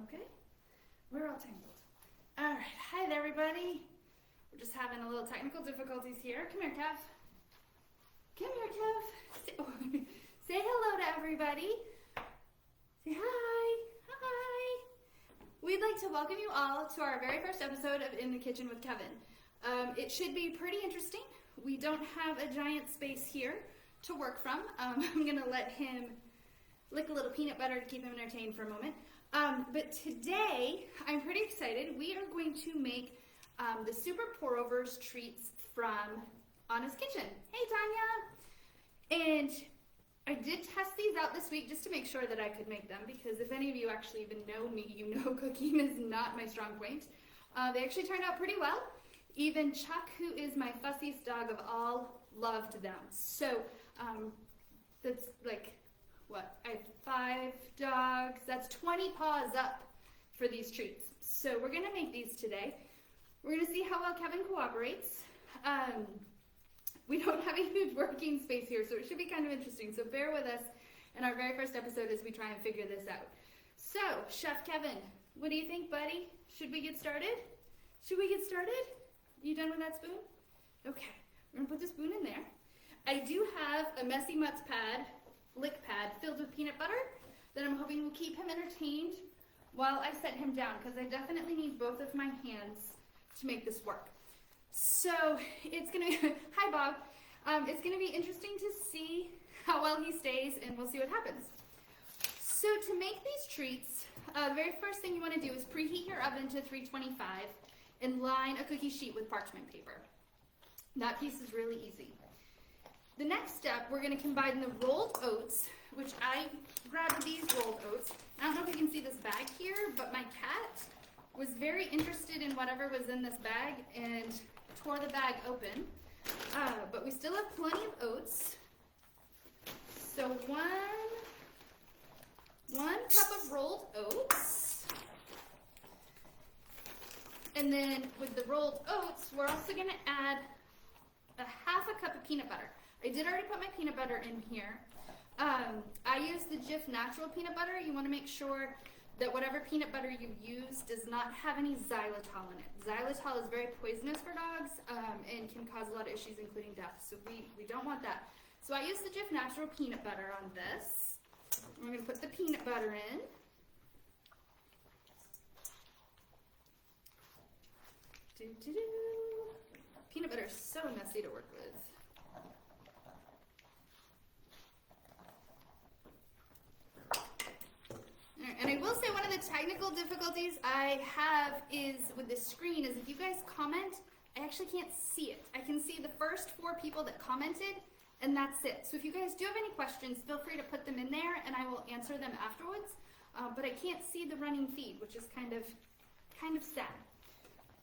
Okay, we're all tangled. All right, hi there, everybody. We're just having a little technical difficulties here. Come here, Kev. Come here, Kev. Say hello to everybody. Say hi. Hi. We'd like to welcome you all to our very first episode of In the Kitchen with Kevin. It should be pretty interesting. We don't have a giant space here to work from. I'm going to let him lick a little peanut butter to keep him entertained for a moment. But today, I'm pretty excited. We are going to make the Super Pour-Overs treats from Anna's Kitchen. Hey, Tanya! And I did test these out this week just to make sure that I could make them, because if any of you actually even know me, you know cooking is not my strong point. They actually turned out pretty well. Even Chuck, who is my fussiest dog of all, loved them. So that's like, what, I have 5 dogs. That's 20 paws up for these treats. So we're going to make these today. We're going to see how well Kevin cooperates. We don't have a huge working space here, so it should be kind of interesting. So bear with us in our very first episode as we try and figure this out. So, Chef Kevin, what do you think, buddy? Should we get started? Should we get started? You done with that spoon? Okay, we're going to put the spoon in there. I do have a Messy Mutts pad, lick pad, filled with peanut butter that I'm hoping will keep him entertained while I set him down, because I definitely need both of my hands to make this work. So it's going to, hi Bob, it's going to be interesting to see how well he stays, and we'll see what happens. So to make these treats, the very first thing you want to do is preheat your oven to 325 and line a cookie sheet with parchment paper. That piece is really easy. The next step, we're going to combine the rolled oats, which I grabbed these rolled oats. I don't know if you can see this bag here, but my cat was very interested in whatever was in this bag and tore the bag open. But we still have plenty of oats. So one cup of rolled oats. And then with the rolled oats, we're also going to add a half a cup of peanut butter. I did already put my peanut butter in here. I use the Jif natural peanut butter. You want to make sure that whatever peanut butter you use does not have any xylitol in it. Xylitol is very poisonous for dogs and can cause a lot of issues, including death. So we don't want that. So I use the Jif natural peanut butter on this. We're going to put the peanut butter in. Peanut butter is so messy to work with. And I will say one of the technical difficulties I have is with this screen is if you guys comment, I actually can't see it. I can see the first 4 people that commented, and that's it. So if you guys do have any questions, feel free to put them in there, and I will answer them afterwards. But I can't see the running feed, which is kind of sad.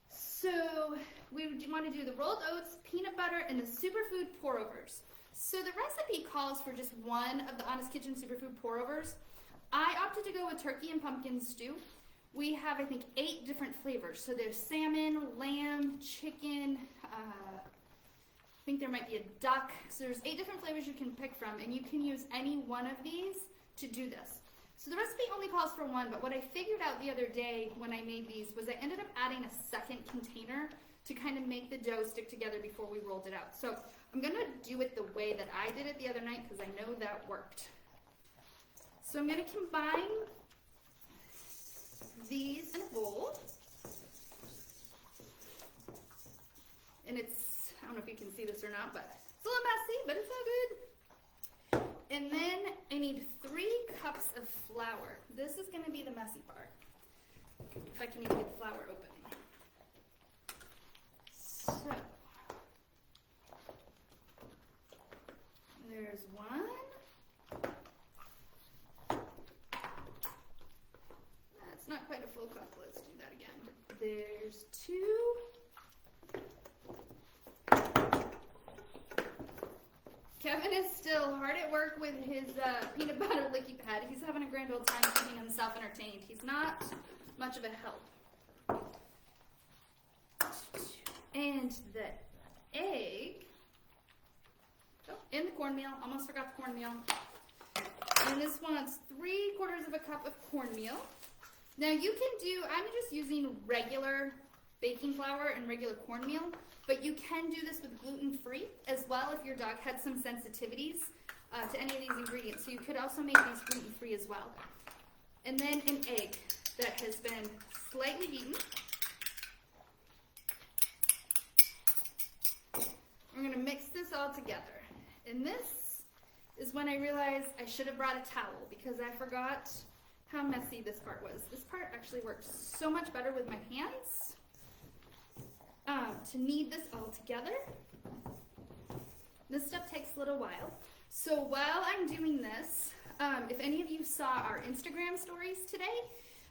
So we want to do the rolled oats, peanut butter, and the Superfood pour-overs. So the recipe calls for just one of the Honest Kitchen Superfood pour-overs. I opted to go with turkey and pumpkin stew. We have, I think, 8 different flavors. So there's salmon, lamb, chicken, I think there might be a duck. So there's 8 different flavors you can pick from, and you can use any one of these to do this. So the recipe only calls for one, but what I figured out the other day when I made these was I ended up adding a second container to kind of make the dough stick together before we rolled it out. So I'm going to do it the way that I did it the other night because I know that worked. So I'm going to combine these in a bowl. And it's, I don't know if you can see this or not, but it's a little messy, but it's all good. And then I need 3 cups of flour. This is going to be the messy part. If I can even get the flour open. So, there's 1. That's not quite a full cup. Let's do that again. There's 2. Kevin is still hard at work with his peanut butter licky pad. He's having a grand old time keeping himself entertained. He's not much of a help. And the egg. Oh, and the cornmeal. Almost forgot the cornmeal. And this wants 3/4 of a cup of cornmeal. Now you can do, I'm just using regular baking flour and regular cornmeal, but you can do this with gluten-free as well if your dog had some sensitivities to any of these ingredients. So you could also make these gluten-free as well. And then an egg that has been slightly beaten. We're going to mix this all together. And this is when I realized I should have brought a towel because I forgot how messy this part was. This part actually worked so much better with my hands. To knead this all together. This stuff takes a little while. So while I'm doing this, if any of you saw our Instagram stories today,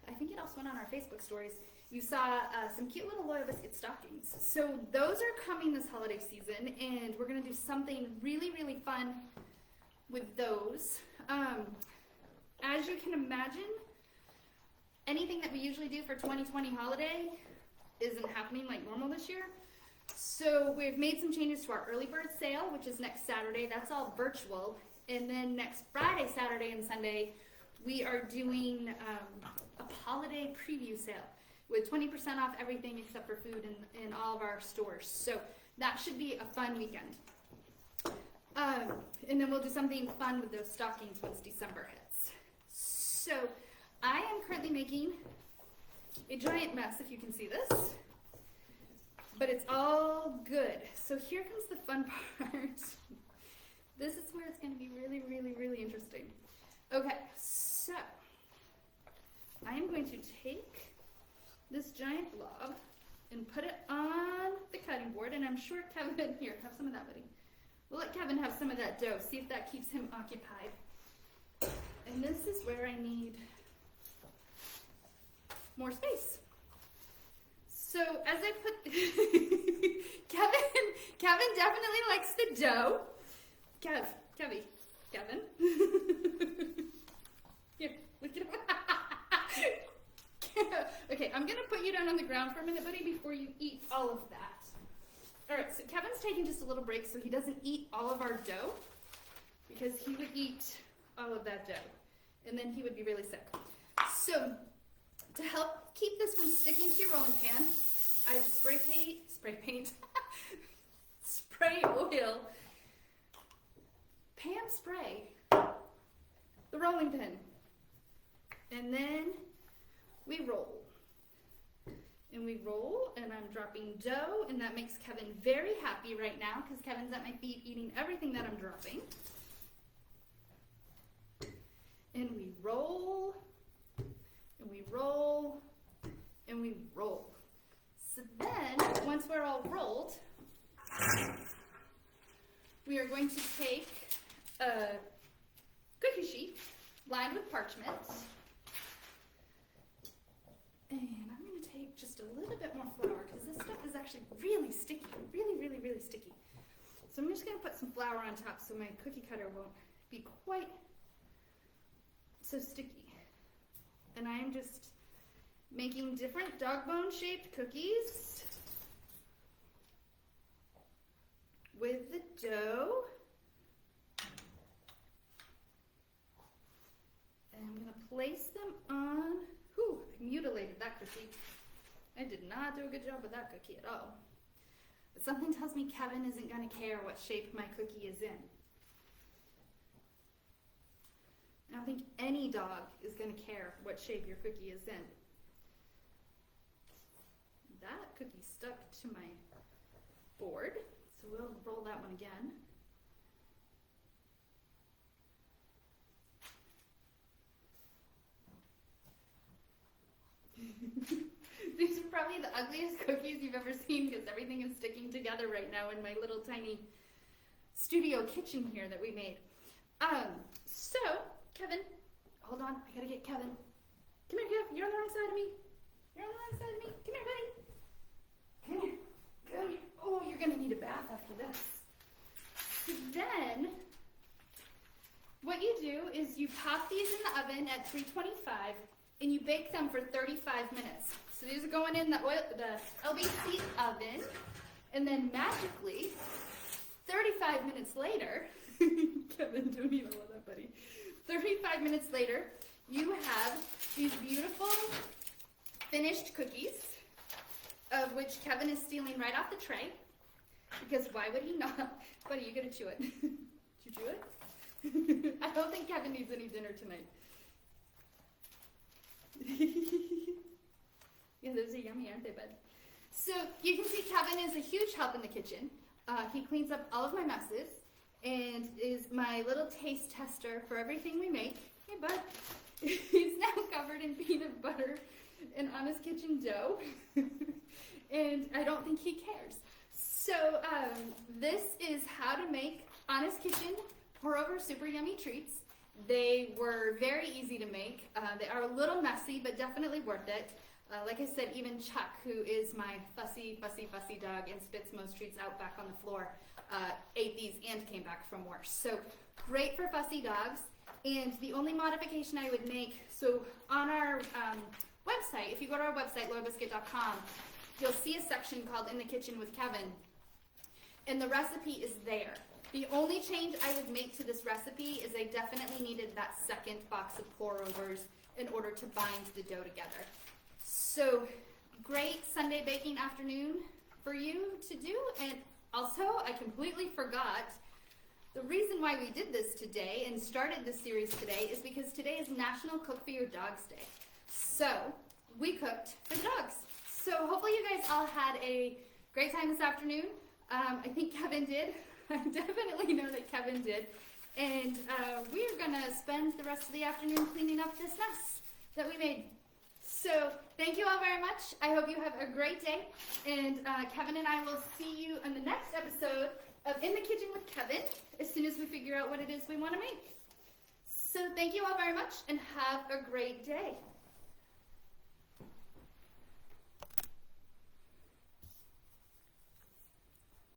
I think it also went on our Facebook stories, you saw some cute little Loyal Biscuit stockings. So those are coming this holiday season, and we're going to do something really, really fun with those. As you can imagine, anything that we usually do for 2020 holiday isn't happening like normal this year. So we've made some changes to our early bird sale, which is next Saturday. That's all virtual. And then next Friday, Saturday, and Sunday, we are doing a holiday preview sale with 20% off everything except for food in all of our stores. So that should be a fun weekend. And then we'll do something fun with those stockings once December hits. So I am currently making a giant mess, if you can see this, but it's all good. So here comes the fun part. This is where it's going to be really, really, really interesting. Okay, so I am going to take this giant blob and put it on the cutting board, and I'm sure Kevin, here, have some of that, buddy. We'll let Kevin have some of that dough, see if that keeps him occupied. And this is where I need more space. So as I put, Kevin definitely likes the dough. Kevin. Here, look at him. Okay, I'm gonna put you down on the ground for a minute, buddy, before you eat all of that. All right, so Kevin's taking just a little break so he doesn't eat all of our dough, because he would eat all of that dough, and then he would be really sick. So to help keep this from sticking to your rolling pan, I spray oil, pan spray the rolling pin, and then we roll. And we roll, and I'm dropping dough, and that makes Kevin very happy right now because Kevin's at my feet eating everything that I'm dropping. And we roll, and we roll, and we roll. So then, once we're all rolled, we are going to take a cookie sheet lined with parchment, and I'm going to take just a little bit more flour because this stuff is actually really sticky, really, really, really sticky. So I'm just going to put some flour on top so my cookie cutter won't be quite so sticky. And I am just making different dog bone shaped cookies with the dough. And I'm going to place them on, I mutilated that cookie. I did not do a good job with that cookie at all. But something tells me Kevin isn't going to care what shape my cookie is in. I don't think any dog is going to care what shape your cookie is in. That cookie stuck to my board, so we'll roll that one again. These are probably the ugliest cookies you've ever seen because everything is sticking together right now in my little tiny studio kitchen here that we made. So, Kevin, hold on, I gotta get Kevin. Come here, Kev, you're on the wrong side of me. You're on the wrong side of me. Come here, buddy. Come here, come here. Oh, you're gonna need a bath after this. So then, what you do is you pop these in the oven at 325 and you bake them for 35 minutes. So these are going in the LBC oven, and then magically, 35 minutes later, Kevin, don't eat all of that, buddy. 35 minutes later, you have these beautiful finished cookies, of which Kevin is stealing right off the tray, because why would he not? Buddy, you gonna chew it. Did you chew it? I don't think Kevin needs any dinner tonight. Yeah, those are yummy, aren't they, bud? So you can see Kevin is a huge help in the kitchen. He cleans up all of my messes and is my little taste tester for everything we make. Hey, bud. He's now covered in peanut butter and Honest Kitchen dough. And I don't think he cares. So this is how to make Honest Kitchen pour-over super yummy treats. They were very easy to make. They are a little messy, but definitely worth it. Like I said, even Chuck, who is my fussy dog and spits most treats out back on the floor, ate these and came back from worse. So great for fussy dogs. And the only modification I would make, so on our website, if you go to our website, laurabiscuit.com, you'll see a section called In the Kitchen with Kevin. And the recipe is there. The only change I would make to this recipe is I definitely needed that second box of pour-overs in order to bind the dough together. So great Sunday baking afternoon for you to do. And also, I completely forgot, the reason why we did this today and started this series today is because today is National Cook for Your Dogs Day. So we cooked for the dogs. So hopefully you guys all had a great time this afternoon. I think Kevin did. I definitely know that Kevin did. And we're going to spend the rest of the afternoon cleaning up this mess that we made. So thank you all very much. I hope you have a great day. And Kevin and I will see you in the next episode of In the Kitchen with Kevin as soon as we figure out what it is we want to make. So thank you all very much and have a great day.